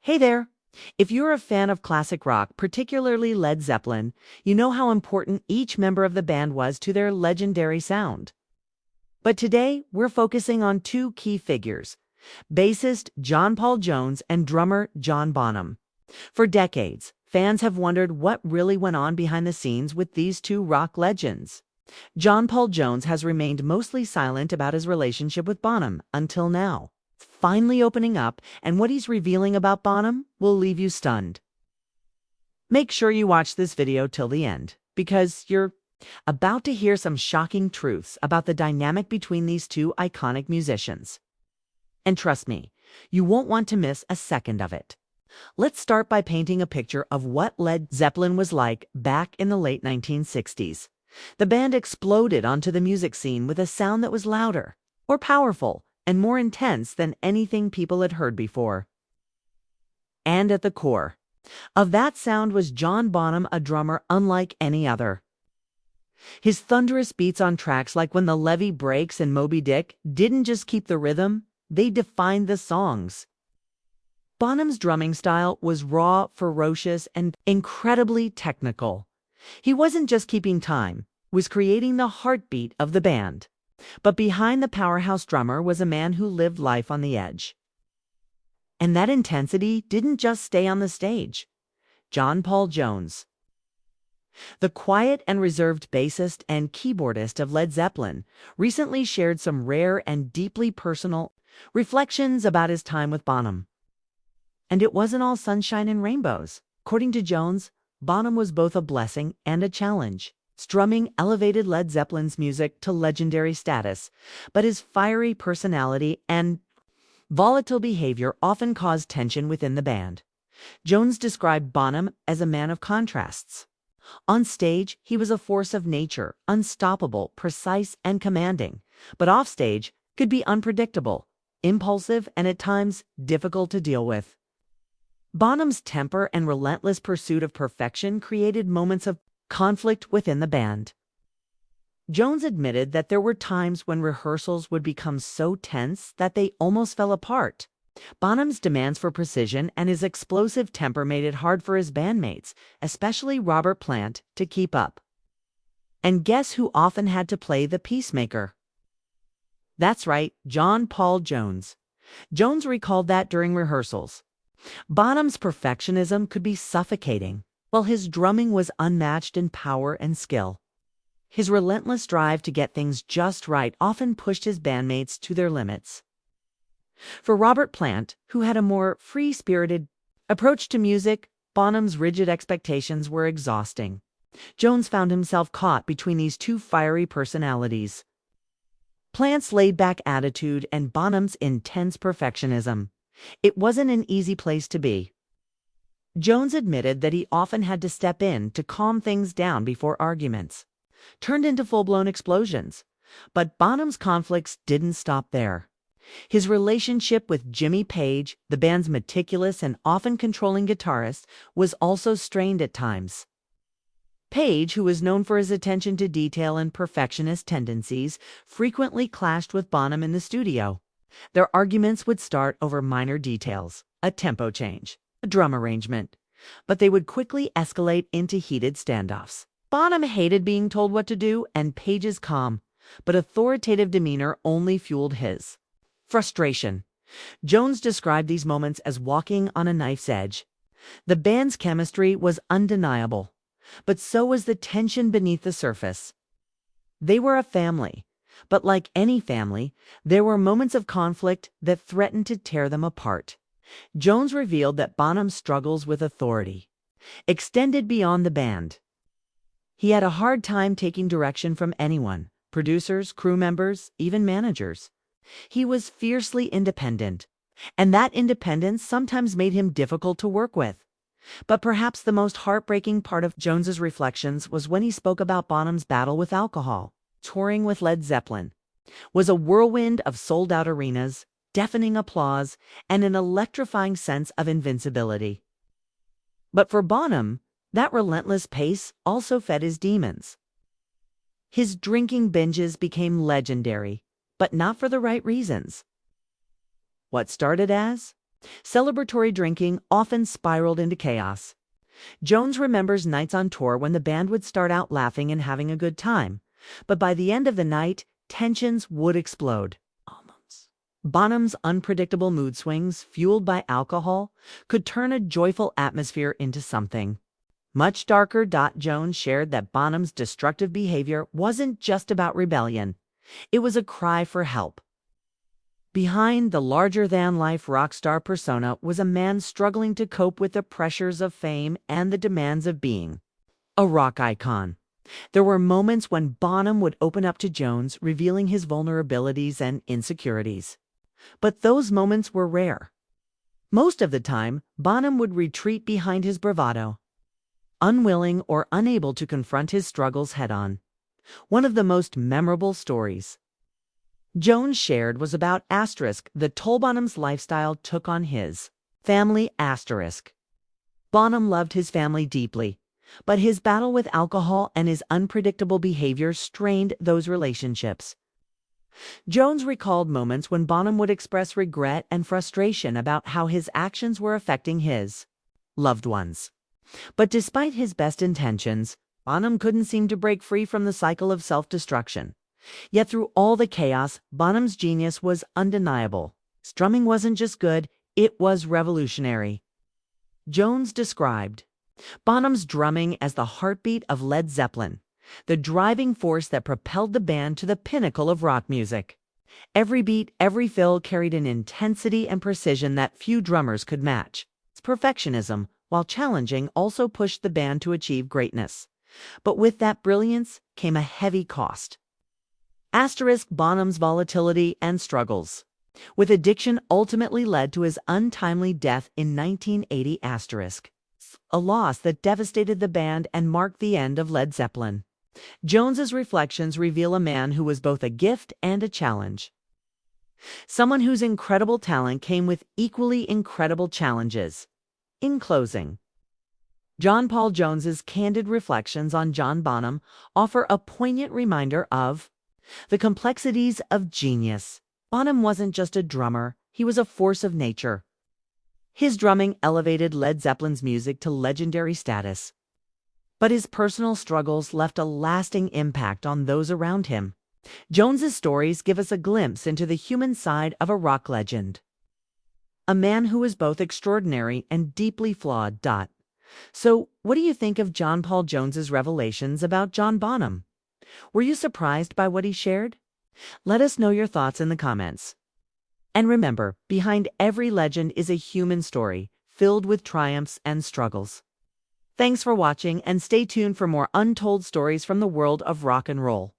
Hey there! If you're a fan of classic rock, particularly Led Zeppelin, you know how important each member of the band was to their legendary sound. But today, we're focusing on two key figures: bassist John Paul Jones and drummer John Bonham. For decades, fans have wondered what really went on behind the scenes with these two rock legends. John Paul Jones has remained mostly silent about his relationship with Bonham until now, finally opening up, and what he's revealing about Bonham will leave you stunned. Make sure you watch this video till the end, because you're about to hear some shocking truths about the dynamic between these two iconic musicians. And trust me, you won't want to miss a second of it. Let's start by painting a picture of what Led Zeppelin was like back in the late 1960s. The band exploded onto the music scene with a sound that was louder, more powerful, and more intense than anything people had heard before. And at the core of that sound was John Bonham, a drummer unlike any other. His thunderous beats on tracks like When the Levee Breaks and Moby Dick didn't just keep the rhythm, they defined the songs. Bonham's drumming style was raw, ferocious, and incredibly technical. He wasn't just keeping time, was creating the heartbeat of the band. But behind the powerhouse drummer was a man who lived life on the edge. And that intensity didn't just stay on the stage. John Paul Jones, the quiet and reserved bassist and keyboardist of Led Zeppelin, recently shared some rare and deeply personal reflections about his time with Bonham. And it wasn't all sunshine and rainbows. According to Jones, Bonham was both a blessing and a challenge. Strumming elevated Led Zeppelin's music to legendary status, but his fiery personality and volatile behavior often caused tension within the band. Jones described Bonham as a man of contrasts. On stage, he was a force of nature, unstoppable, precise, and commanding, but offstage could be unpredictable, impulsive, and at times difficult to deal with. Bonham's temper and relentless pursuit of perfection created moments of conflict within the band. Jones admitted that there were times when rehearsals would become so tense that they almost fell apart. Bonham's demands for precision and his explosive temper made it hard for his bandmates, especially Robert Plant, to keep up. And guess who often had to play the peacemaker? That's right, John Paul Jones. Jones recalled that during rehearsals. Bonham's perfectionism could be suffocating, while his drumming was unmatched in power and skill. His relentless drive to get things just right often pushed his bandmates to their limits. For Robert Plant, who had a more free-spirited approach to music, Bonham's rigid expectations were exhausting. Jones found himself caught between these two fiery personalities: Plant's laid-back attitude and Bonham's intense perfectionism. It wasn't an easy place to be. Jones admitted that he often had to step in to calm things down before arguments turned into full-blown explosions. But Bonham's conflicts didn't stop there. His relationship with Jimmy Page, the band's meticulous and often controlling guitarist, was also strained at times. Page, who was known for his attention to detail and perfectionist tendencies, frequently clashed with Bonham in the studio. Their arguments would start over minor details, a tempo change, a drum arrangement, but they would quickly escalate into heated standoffs. Bonham hated being told what to do, and Page's calm but authoritative demeanor only fueled his frustration. Jones described these moments as walking on a knife's edge. The band's chemistry was undeniable, but so was the tension beneath the surface. They were a family, but like any family, there were moments of conflict that threatened to tear them apart. Jones revealed that Bonham's struggles with authority extended beyond the band. He had a hard time taking direction from anyone: producers, crew members, even managers. He was fiercely independent, and that independence sometimes made him difficult to work with. But perhaps the most heartbreaking part of Jones's reflections was when he spoke about Bonham's battle with alcohol. Touring with Led Zeppelin was a whirlwind of sold-out arenas, deafening applause, and an electrifying sense of invincibility. But for Bonham, that relentless pace also fed his demons. His drinking binges became legendary, but not for the right reasons. What started as Celebratory drinking often spiraled into chaos. Jones remembers nights on tour when the band would start out laughing and having a good time, but by the end of the night, tensions would explode. Bonham's unpredictable mood swings, fueled by alcohol, could turn a joyful atmosphere into something much darker. Jones shared that Bonham's destructive behavior wasn't just about rebellion, it was a cry for help. Behind the larger-than-life rock star persona was a man struggling to cope with the pressures of fame and the demands of being a rock icon. There were moments when Bonham would open up to Jones, revealing his vulnerabilities and insecurities. But those moments were rare. Most of the time, Bonham would retreat behind his bravado, unwilling or unable to confront his struggles head-on. One of the most memorable stories Jones shared was about the toll Bonham's lifestyle took on his family. Bonham loved his family deeply, but his battle with alcohol and his unpredictable behavior strained those relationships. Jones recalled moments when Bonham would express regret and frustration about how his actions were affecting his loved ones. But despite his best intentions, Bonham couldn't seem to break free from the cycle of self-destruction. Yet through all the chaos, Bonham's genius was undeniable. His drumming wasn't just good, it was revolutionary. Jones described Bonham's drumming as the heartbeat of Led Zeppelin, the driving force that propelled the band to the pinnacle of rock music. Every beat, every fill carried an intensity and precision that few drummers could match. Its perfectionism, while challenging, also pushed the band to achieve greatness. But with that brilliance came a heavy cost. Bonham's volatility and struggles with addiction ultimately led to his untimely death in 1980. A loss that devastated the band and marked the end of Led Zeppelin. Jones's reflections reveal a man who was both a gift and a challenge. Someone whose incredible talent came with equally incredible challenges. In closing, John Paul Jones's candid reflections on John Bonham offer a poignant reminder of the complexities of genius. Bonham wasn't just a drummer, he was a force of nature. His drumming elevated Led Zeppelin's music to legendary status. But his personal struggles left a lasting impact on those around him. Jones's stories give us a glimpse into the human side of a rock legend. A man who was both extraordinary and deeply flawed. So, what do you think of John Paul Jones's revelations about John Bonham? Were you surprised by what he shared? Let us know your thoughts in the comments. And remember, behind every legend is a human story, filled with triumphs and struggles. Thanks for watching, and stay tuned for more untold stories from the world of rock and roll.